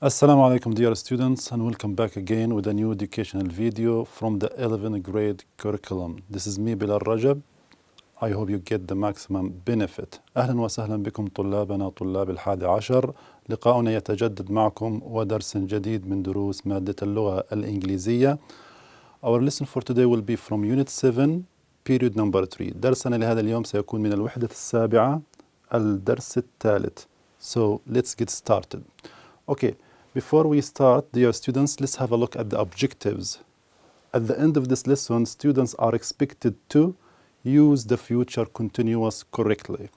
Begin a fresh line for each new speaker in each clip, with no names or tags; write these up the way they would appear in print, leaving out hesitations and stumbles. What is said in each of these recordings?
Assalamu alaikum dear students, and welcome back again with a new educational video from the 11th grade curriculum. This is me Bilal Rajab. I hope you get the maximum benefit. أهلا وسهلا بكم طلابنا طلاب الحادي عشر. لقاؤنا يتجدد معكم ودرس جديد من دروس مادة اللغة الإنجليزية. Our lesson for today will be from Unit 7, period number 3. درسنا لهذا اليوم سيكون من الوحدة السابعة الدرس الثالث. So let's get started. Okay. Before we start, dear students, let's have a look at the objectives. At the end of this lesson, students are expected to use the future continuous correctly.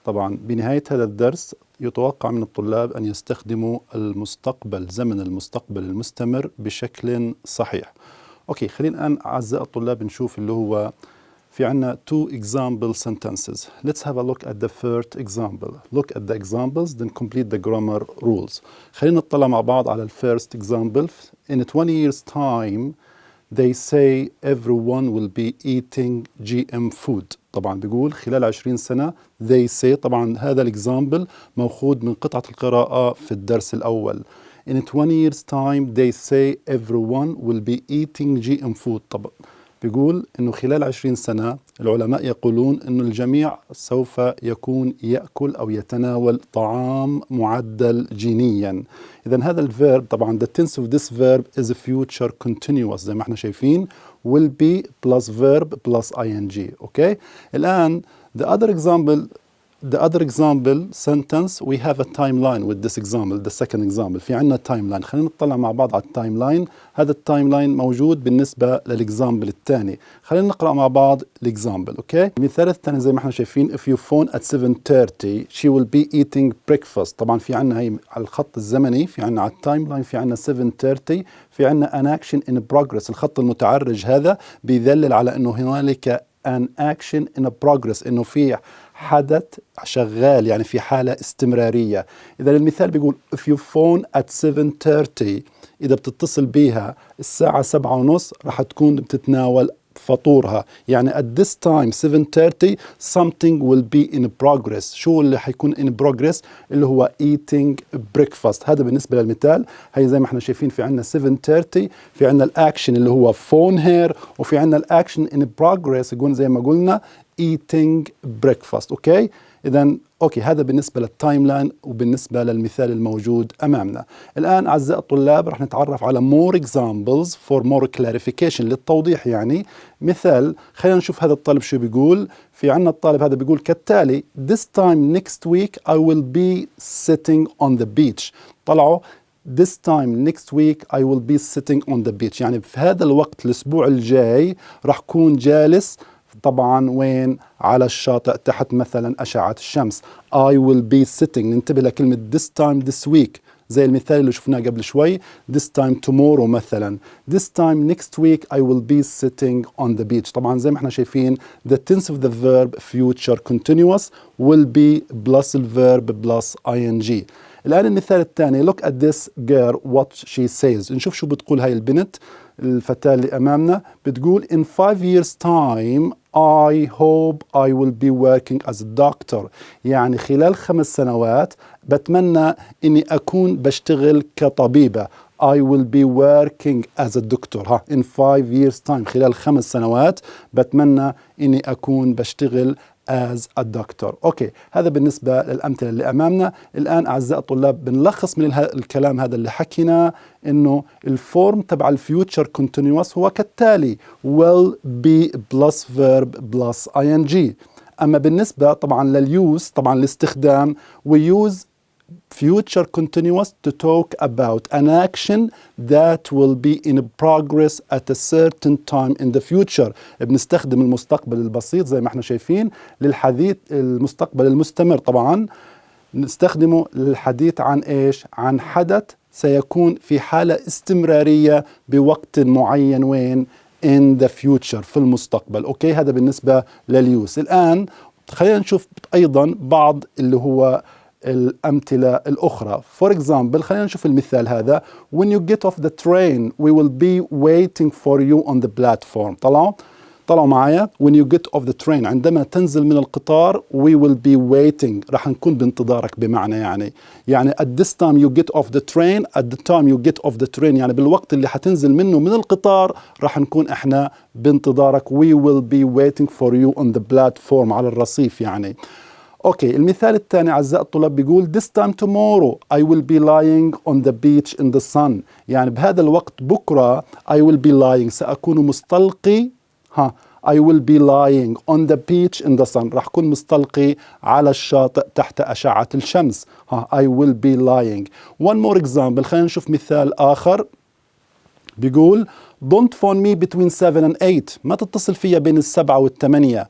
طبعا بنهاية هذا الدرس يتوقع من الطلاب أن يستخدموا زمن المستقبل المستمر بشكل صحيح. أوكي، خلينا الآن أعزائي الطلاب نشوف اللي هو في عنا two example sentences. Let's have a look at the first example. Look at the examples, then complete the grammar rules. خلينا نطلع مع بعض على first example. In 20 years time, they say everyone will be eating GM food. طبعا بيقول خلال 20 سنة they say. طبعا هذا الexample مأخوذ من قطعة القراءة في الدرس الأول. In 20 years time, they say everyone will be eating GM food. طبعا بيقول إنه خلال 20 سنة العلماء يقولون إنه الجميع سوف يكون يأكل أو يتناول طعام معدل جينيا. إذن هذا الفيرب طبعا the tense of this verb is a future continuous زي ما احنا شايفين will be plus verb plus ing. Okay. الآن the other example sentence, we have a timeline with this example, the second example. في عنا timeline. خلينا نطلع مع بعض على التايملاين. هذا التايملاين موجود بالنسبة للإكزامبل الثاني. خلينا نقرأ مع بعض الإكزامبل. أوكي. المثال الثاني زي ما احنا شايفين if you phone at 7:30 she will be eating breakfast. طبعا في عنا هي على الخط الزمني، في عنا على التايملاين في عنا 7:30، في عنا an action in progress. الخط المتعرج هذا بيدلل على إنه هنالك an action in progress، إنه في حدث شغال، يعني في حالة استمرارية. إذا المثال بيقول if you phone at 7:30، إذا بتتصل بيها الساعة 7:30 راح تكون بتتناول فطورها. يعني at this time 7:30 something will be in progress. شو اللي حيكون in progress؟ اللي هو eating breakfast. هذا بالنسبة للمثال. هي زي ما احنا شايفين في عنا 7:30، في عنا الأكشن اللي هو phone here، وفي عنا الأكشن in progress يكون زي ما قلنا eating breakfast. أوكي. إذن أوكي، هذا بالنسبة للتايم لاين وبالنسبة للمثال الموجود أمامنا. الآن أعزائي الطلاب رح نتعرف على more examples for more clarification، للتوضيح يعني. مثال، خلينا نشوف هذا الطالب شو بيقول. في عنا الطالب هذا بيقول كالتالي this time next week I will be sitting on the beach. طلعوا this time next week I will be sitting on the beach، يعني في هذا الوقت الأسبوع الجاي رح كون جالس طبعا وين؟ على الشاطئ تحت مثلا أشعة الشمس. I will be sitting. ننتبه لكلمة this time this week زي المثال اللي شفناه قبل شوي this time tomorrow مثلا. this time next week I will be sitting on the beach. طبعا زي ما احنا شايفين the tense of the verb future continuous will be plus الverb plus ing. الآن المثال الثاني look at this girl what she says. نشوف شو بتقول هاي البنت الفتاة اللي أمامنا. بتقول in 5 years time I hope I will be working as a doctor. يعني خلال 5 سنوات بتمنى إني أكون بشتغل كطبيبة. I will be working as a doctor. in 5 years time خلال 5 سنوات بتمنى إني أكون بشتغل as a doctor. أوكي، هذا بالنسبة للأمثلة اللي أمامنا. الآن أعزائي الطلاب بنلخص من الكلام هذا اللي حكينا إنه الفورم تبع الفيوتشر كونتينيوس هو كالتالي will be plus verb plus ing. أما بالنسبة طبعا لليوز، طبعا الاستخدام we use future continuous to talk about an action that will be in progress at a certain time in the future. بنستخدم المستقبل البسيط زي ما احنا شايفين للحديث المستقبل المستمر. طبعا نستخدمه للحديث عن ايش؟ عن حدث سيكون في حالة استمرارية بوقت معين وين؟ in the future في المستقبل. اوكي، هذا بالنسبة لليوز. الآن خلينا نشوف أيضا بعض اللي هو الأمثلة الأخرى. For example خلينا نشوف المثال هذا when you get off the train we will be waiting for you on the platform. طلعوا معايا. when you get off the train عندما تنزل من القطار we will be waiting راح نكون بانتظارك بمعنى يعني at this time you get off the train at the time you get off the train يعني بالوقت اللي حتنزل منه من القطار راح نكون احنا بانتظارك. we will be waiting for you on the platform على الرصيف يعني. اوكي المثال الثاني اعزائي الطلاب بيقول this time tomorrow I will be lying on the beach in the sun يعني بهذا الوقت بكره I will be lying سأكون مستلقي I will be lying on the beach in the sun راح أكون مستلقي على الشاطئ تحت أشعة الشمس. I will be lying. one more example خلينا نشوف مثال آخر بيقول don't phone me between 7 and 8 ما تتصل فيا بين 7 والثمانية.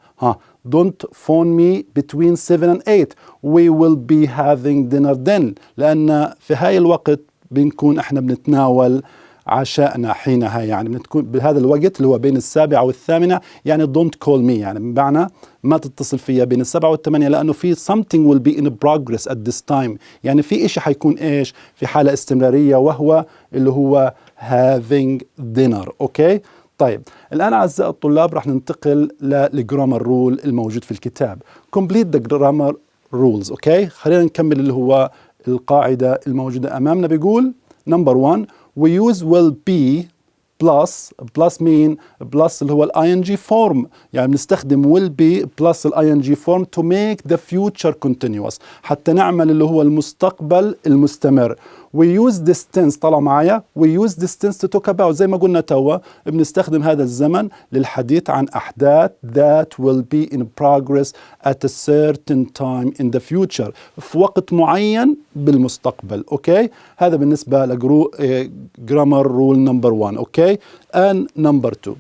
don't phone me between 7 and 8 we will be having dinner then لأن في هاي الوقت بنكون احنا بنتناول عشاءنا حينها يعني بنكون بهذا الوقت اللي هو بين 7 والثامنة يعني don't call me يعني بمعنى ما تتصل فيا بين 7 والثمانية لأنه في something will be in progress at this time يعني في إشي حيكون إيش في حالة استمرارية وهو اللي هو having dinner. أوكي طيب الآن أعزائي الطلاب راح ننتقل للجرامر رول الموجود في الكتاب. complete the grammar rules. أوكي خلينا نكمل اللي هو القاعدة الموجودة أمامنا. بيقول number 1 we use will be plus مين plus اللي هو ال ing form يعني بنستخدم will be plus ال ing form to make the future continuous حتى نعمل اللي هو المستقبل المستمر. we use this tense طلع معايا we use this tense to talk about زي ما قلنا توا بنستخدم هذا الزمن للحديث عن أحداث that will be in progress at a certain time in the future في وقت معين بالمستقبل. أوكي هذا بالنسبة grammar rule number 1. أوكي and number 2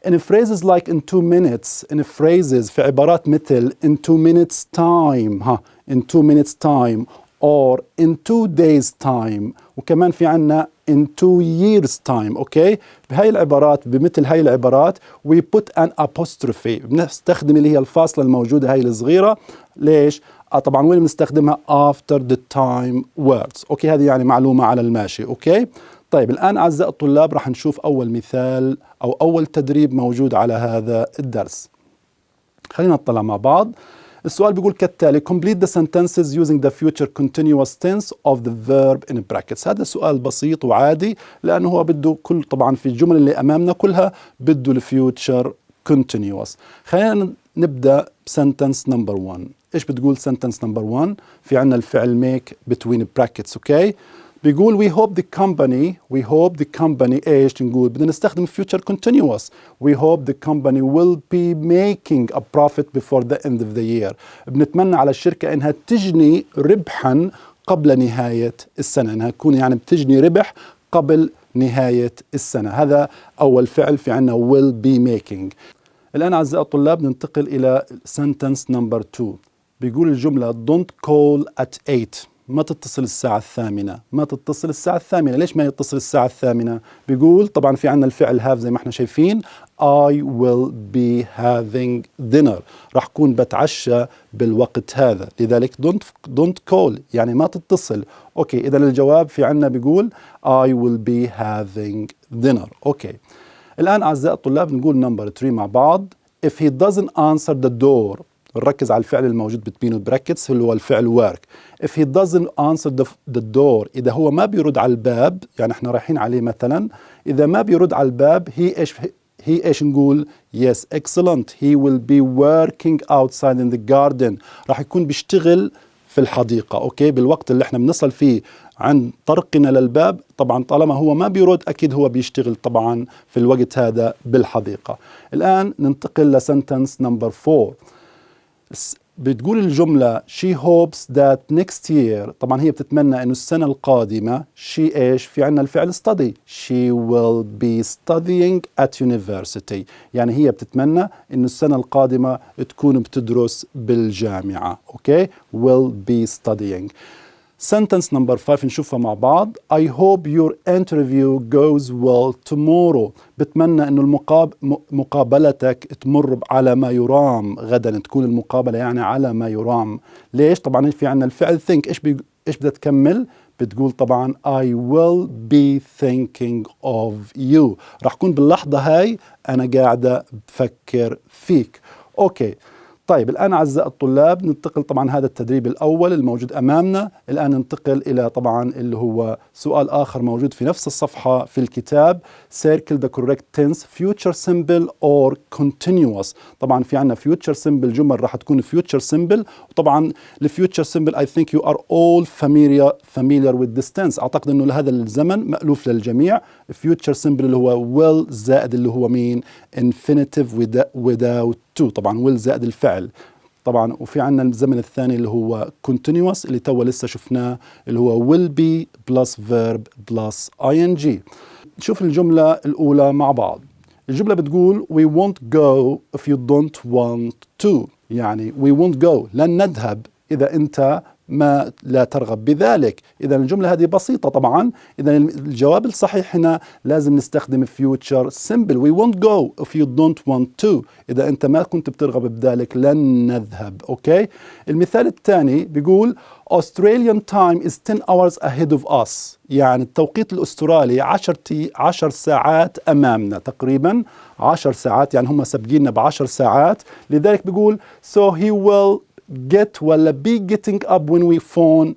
in phrases like in 2 minutes in phrases في عبارات مثل in 2 minutes time in 2 minutes time or in 2 days time وكمان في عنا in 2 years time. أوكي بهاي العبارات بمثل هاي العبارات we put an apostrophe بنستخدم اللي هي الفاصلة الموجودة هاي الصغيرة. ليش؟ طبعا وين بنستخدمها after the time words. أوكي هذه يعني معلومة على الماشي. أوكي طيب الآن أعزائي الطلاب راح نشوف أول مثال أو أول تدريب موجود على هذا الدرس. خلينا نطلع مع بعض. السؤال بيقول كالتالي complete the sentences using the future continuous tense of the verb in brackets. هذا سؤال بسيط وعادي لأنه هو بده كل طبعا في الجمل اللي أمامنا كلها بده الفيوتشر continuous. خلينا نبدأ sentence number 1. إيش بتقول sentence number 1؟ في عنا الفعل make between brackets. أوكي بيقول we hope the company إيش نقول بدنا نستخدم future continuous we hope the company will be making a profit before the end of the year بنتمنى على الشركة إنها تجني ربحا قبل نهاية السنة إنها تكون يعني بتجني ربح قبل نهاية السنة. هذا أول فعل في عنا will be making. الآن أعزائي الطلاب ننتقل إلى sentence number 2. بيقول الجملة don't call at 8 ما تتصل الساعة الثامنة ما تتصل الساعة الثامنة. ليش ما يتصل الساعة الثامنة؟ بيقول طبعا في عنا الفعل have زي ما احنا شايفين I will be having dinner راح كون بتعشى بالوقت هذا لذلك don't call يعني ما تتصل. أوكي إذا الجواب في عنا بيقول I will be having dinner. أوكي الآن أعزائي الطلاب نقول number 3 مع بعض. if he doesn't answer the door نركز على الفعل الموجود بين البراكتس اللي هو الفعل work. if he doesn't answer the door إذا هو ما بيرد على الباب يعني احنا رايحين عليه مثلا إذا ما بيرد على الباب هي إيش نقول yes excellent he will be working outside in the garden راح يكون بيشتغل في الحديقة. أوكي بالوقت اللي احنا بنصل فيه عند طرقنا للباب طبعا طالما هو ما بيرد أكيد هو بيشتغل طبعا في الوقت هذا بالحديقة. الآن ننتقل لسنتنس نمبر 4. بتقول الجملة she hopes that next year طبعا هي بتتمنى انه السنة القادمة she ايش في عنا الفعل study she will be studying at university يعني هي بتتمنى انه السنة القادمة تكون بتدرس بالجامعة. اوكي will be studying. sentence number 5 نشوفها مع بعض. I hope your interview goes well tomorrow بتمنى انه مقابلتك تمر على ما يرام غدا تكون المقابلة يعني على ما يرام. ليش؟ طبعا في عنا الفعل think ايش بدها تكمل بتقول طبعا I will be thinking of you. راح أكون باللحظة هاي أنا قاعدة بفكر فيك. أوكي، طيب الآن أعزائي الطلاب ننتقل طبعا، هذا التدريب الأول الموجود أمامنا. الآن ننتقل إلى طبعا اللي هو سؤال آخر موجود في نفس الصفحة في الكتاب. Circle the correct tense, future simple or continuous. طبعا في عنا future simple، جمل راح تكون future simple، وطبعا الفيوتشر simple I think you are all familiar with this tense. أعتقد أنه هذا الزمن مألوف للجميع. future simple اللي هو will زائد اللي هو مين infinitive without to، طبعا will زائد الفعل طبعا. وفي عنا الزمن الثاني اللي هو continuous اللي تو لسه شفناه، اللي هو will be plus verb plus ing. نشوف الجملة الأولى مع بعض. الجملة بتقول we won't go if you don't want to، يعني we won't go لن نذهب إذا أنت لا ترغب بذلك. إذا الجملة هذه بسيطة طبعا. إذا الجواب الصحيح هنا لازم نستخدم future simple. we won't go if you don't want to، إذا أنت ما كنت بترغب بذلك لن نذهب. أوكي، المثال الثاني بيقول Australian time is 10 hours ahead of us، يعني التوقيت الأسترالي 10 ساعات أمامنا، تقريبا 10 ساعات، يعني هم سابقيننا ب10 ساعات. لذلك بيقول so he will get ولا be getting up when we phone.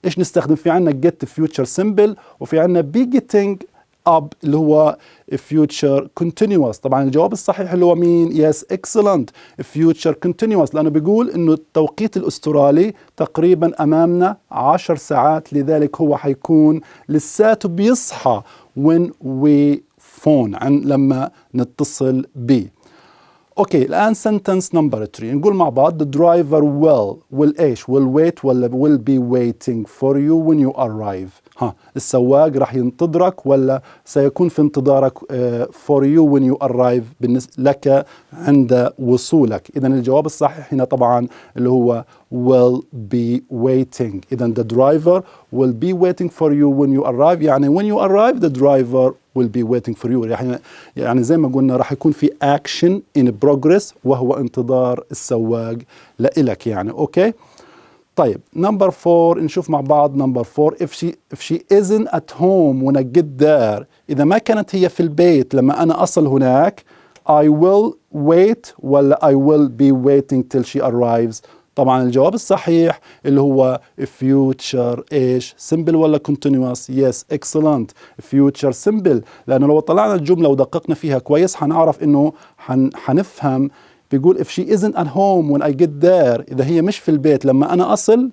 إيش نستخدم؟ في عنا get future simple، وفي عنا be getting up اللي هو future continuous. طبعا الجواب الصحيح اللي هو مين؟ yes excellent future continuous، لأنه بيقول إنه التوقيت الأسترالي تقريبا أمامنا 10 ساعات، لذلك هو حيكون لساته بيصحى when we phone، لما نتصل به. اوكي، الآن sentence number 3 نقول مع بعض the driver will ايش؟ will wait ولا will be waiting for you when you arrive. السواق راح ينتظرك ولا سيكون في انتظارك for you when you arrive، بالنسبة لك عند وصولك. إذا الجواب الصحيح هنا طبعا اللي هو will be waiting. إذا the driver will be waiting for you when you arrive، يعني when you arrive the driver will be waiting for you. يعني زي ما قلنا راح يكون في action in progress، وهو انتظار السواق لإلك يعني. أوكي، طيب number 4 نشوف مع بعض. number 4 if she isn't at home when I get there، إذا ما كانت هي في البيت لما أنا أصل هناك I will wait ولا I will be waiting till she arrives. طبعا الجواب الصحيح اللي هو future ايش؟ simple ولا continuous؟ yes excellent future simple، لأنه لو طلعنا الجملة ودققنا فيها كويس حنعرف إنه حنفهم. بيقول if she isn't at home when I get there، إذا هي مش في البيت لما أنا أصل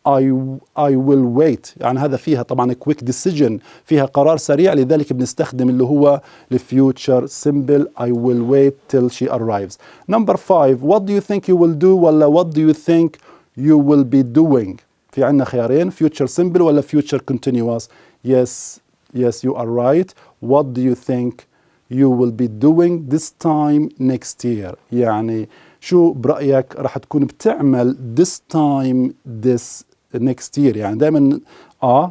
I will wait، يعني هذا فيها طبعا quick decision، فيها قرار سريع، لذلك بنستخدم اللي هو future simple I will wait till she arrives. number 5 what do you think you will do ولا what do you think you will be doing. في عنا خيارين future simple ولا future continuous. yes you are right. what do you think you will be doing this time next year، يعني شو برأيك راح تكون بتعمل this time this next year. يعني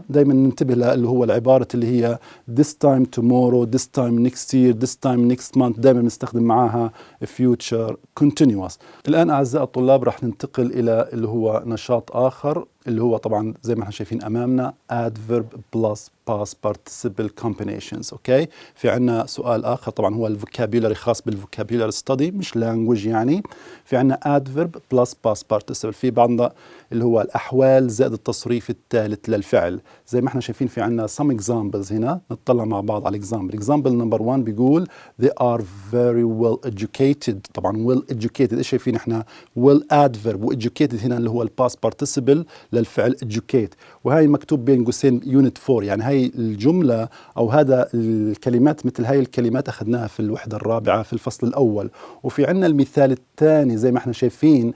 دائما ننتبه اللي هو العبارة اللي هي this time tomorrow this time next year this time next month، دائما نستخدم معاها future continuous. الآن أعزائي الطلاب راح ننتقل إلى اللي هو نشاط آخر، اللي هو طبعا زي ما احنا شايفين أمامنا adverb plus past participle combinations. أوكي، في عنا سؤال آخر طبعا هو الفوكابيولاري، خاص بالفوكابيولاري ستادي مش language يعني. في عنا adverb plus past participle، في بعضنا اللي هو الأحوال زائد التصريف الثالث للفعل. زي ما احنا شايفين في عنا some examples هنا، نطلع مع بعض على example number 1 بيقول they are very well educated. طبعا well educated ايش شايفين احنا؟ well adverb، و educated هنا اللي هو الباست participle للفعل educate، وهي مكتوب بين قوسين unit 4. يعني هاي الجملة أو هذا الكلمات، مثل هاي الكلمات أخذناها في الوحدة الرابعة في الفصل الأول. وفي عنا المثال الثاني زي ما احنا شايفين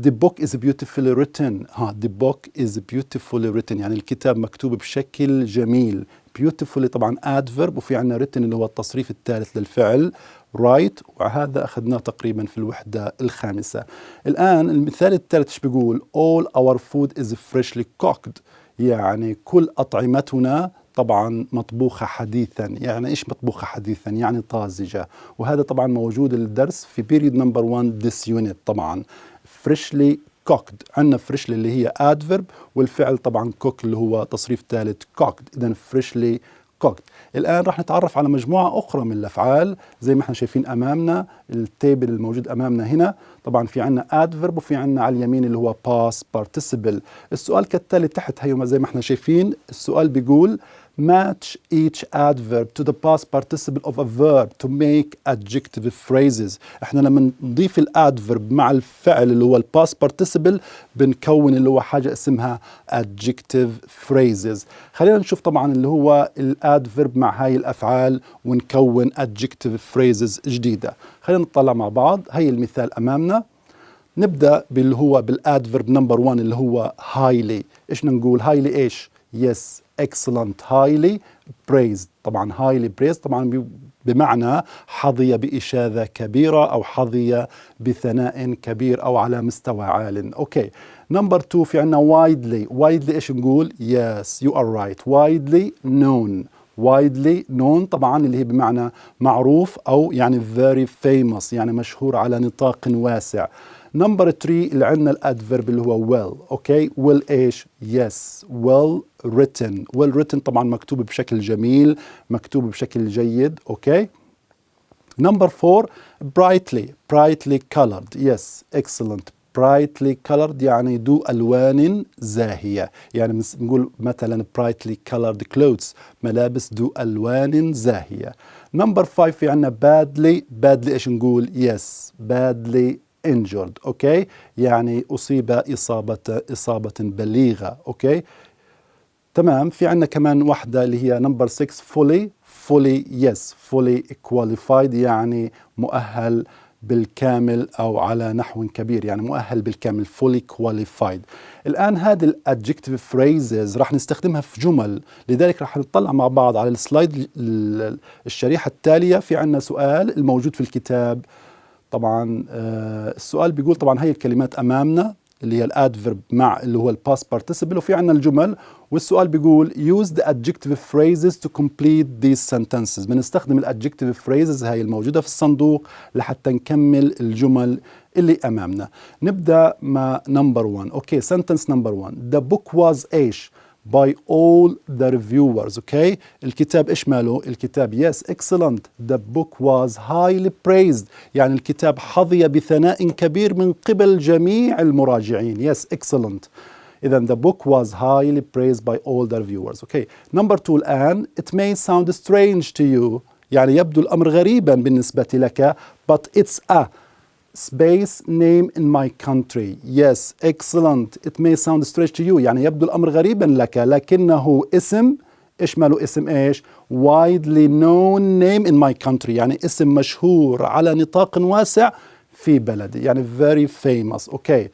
The book is beautifully written. The book is beautifully written، يعني الكتاب مكتوب بشكل جميل. beautifully طبعا adverb، وفي عنا written اللي هو التصريف الثالث للفعل right، وهذا أخذناه تقريبا في الوحدة الخامسة. الآن المثال الثالث ايش بيقول؟ all our food is freshly cooked، يعني كل أطعمتنا طبعا مطبوخة حديثا. يعني إيش مطبوخة حديثا؟ يعني طازجة. وهذا طبعا موجود الدرس في period number 1 this unit. طبعا freshly cooked. عندنا freshly اللي هي adverb، والفعل طبعا cook اللي هو تصريف ثالث cooked. إذا freshly cooked. الآن راح نتعرف على مجموعة أخرى من الأفعال زي ما احنا شايفين أمامنا التيبل الموجود أمامنا هنا. طبعا في عنا adverb وفي عنا على اليمين اللي هو past participle. السؤال كالتالي تحت هيما زي ما احنا شايفين. السؤال بيقول match each adverb to the past participle of a verb to make adjective phrases. احنا لما نضيف الادفرب مع الفعل اللي هو الباست participle بنكون اللي هو حاجة اسمها adjective phrases. خلينا نشوف طبعا اللي هو الادفرب مع هاي الافعال ونكون adjective phrases جديدة. خلينا نطلع مع بعض. هاي المثال امامنا. نبدأ باللي هو بالادفرب نمبر 1 اللي هو highly. ايش نقول highly ايش؟ yes excellent highly praised. طبعا highly praised طبعا بمعنى حظي بإشادة كبيرة أو حظي بثناء كبير أو على مستوى عال. أوكي. نمبر 2 في عنا widely إيش نقول؟ yes you are right widely known. widely known طبعا اللي هي بمعنى معروف أو يعني very famous يعني مشهور على نطاق واسع. نمبر 3 اللي عندنا الادفرب اللي هو well. اوكي well ايش؟ yes well written طبعا مكتوب بشكل جميل مكتوب بشكل جيد. اوكي. نمبر 4 brightly colored. yes excellent brightly colored يعني ذو ألوان زاهية. يعني نقول مثلا brightly colored clothes ملابس ذو ألوان زاهية. نمبر 5 في عنا badly ايش نقول؟ yes badly injured. اوكي يعني اصيب اصابه بليغه. اوكي تمام. في عندنا كمان واحده اللي هي نمبر 6 fully yes fully qualified يعني مؤهل بالكامل او على نحو كبير يعني مؤهل بالكامل fully qualified. الان هذه الادجكتيف phrases راح نستخدمها في جمل. لذلك راح نطلع مع بعض على السلايد الشريحه التاليه. في عندنا سؤال الموجود في الكتاب. طبعا السؤال بيقول طبعا هي الكلمات امامنا اللي هي الادفرب مع اللي هو الباست بارتيسيبل وفي عندنا الجمل. والسؤال بيقول use the adjective phrases to complete these sentences. بنستخدم الادجكتيف phrases هاي الموجودة في الصندوق لحتى نكمل الجمل اللي امامنا. نبدأ مع نمبر 1. اوكي sentence number 1 the book was ايش؟ by all the reviewers. اوكي الكتاب ايش ماله؟ الكتاب yes excellent the book was highly praised يعني الكتاب حظي بثناء كبير من قبل جميع المراجعين. yes excellent. إذا the book was highly praised by all the reviewers. اوكي نمبر 2 الآن it may sound strange to you يعني يبدو الأمر غريبا بالنسبة لك but it's a space name in my country. yes excellent it may sound strange to you يعني يبدو الأمر غريبا لك لكنه اسم إيش ماله؟ اسم إيش؟ widely known name in my country يعني اسم مشهور على نطاق واسع في بلدي يعني very famous. أوكي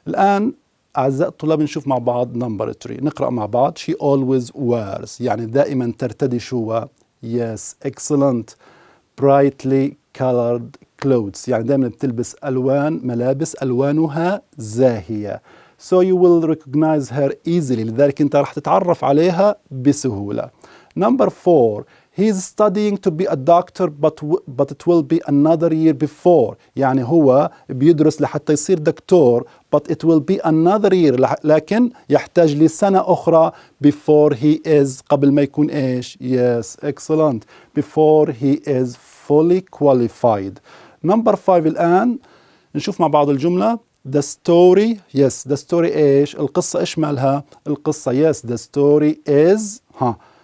الآن أعزائي الطلاب نشوف مع بعض نمبر 3. نقرأ مع بعض she always wears يعني دائما ترتدي شو؟ yes excellent brightly colored clothes يعني دائما بتلبس ألوان ملابس ألوانها زاهية. so you will recognize her easily لذلك أنت راح تتعرف عليها بسهولة. number 4 he's studying to be a doctor but it will be another year before يعني هو بيدرس لحتى يصير دكتور but it will be another year لكن يحتاج لسنة أخرى before he is قبل ما يكون إيش؟ yes excellent before he is fully qualified. number 5 الآن نشوف مع بعض الجملة the story yes the story إيش؟ القصة إيش مالها؟ القصة yes the story is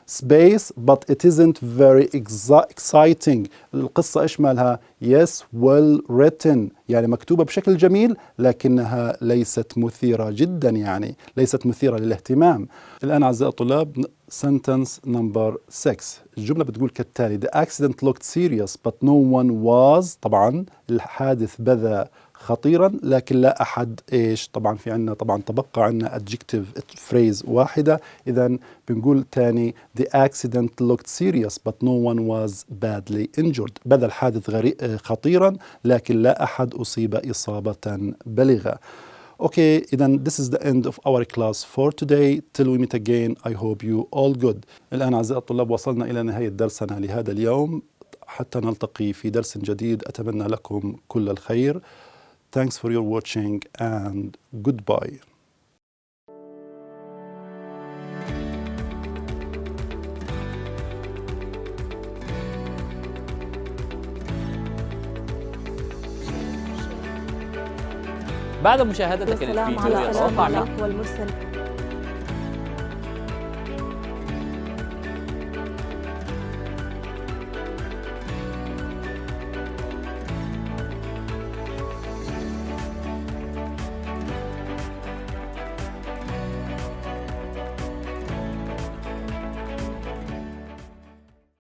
space but it isn't very exciting. القصة إيش مالها؟ yes well written يعني مكتوبة بشكل جميل لكنها ليست مثيرة جدا يعني ليست مثيرة للاهتمام. الآن أعزائي الطلاب sentence number 6 الجملة بتقول كالتالي the accident looked serious but no one was. طبعا الحادث بدا خطيرا لكن لا أحد إيش؟ طبعا في عنا طبعا تبقى عنا adjective phrase واحدة. إذا بنقول تاني the accident looked serious but no one was badly injured. بدا الحادث خطيرا لكن لا أحد أصيب إصابة بليغة. Okay, إذن this is the end of our class for today. Till we meet again, I hope you all good. الآن أعزائي الطلاب وصلنا إلى نهاية درسنا لهذا اليوم. حتى نلتقي في درس جديد أتمنى لكم كل الخير. Thanks for your watching and goodbye.
بعد مشاهدتك
والسلام
للفيديو
على
يتوقع
الأقوى المرسل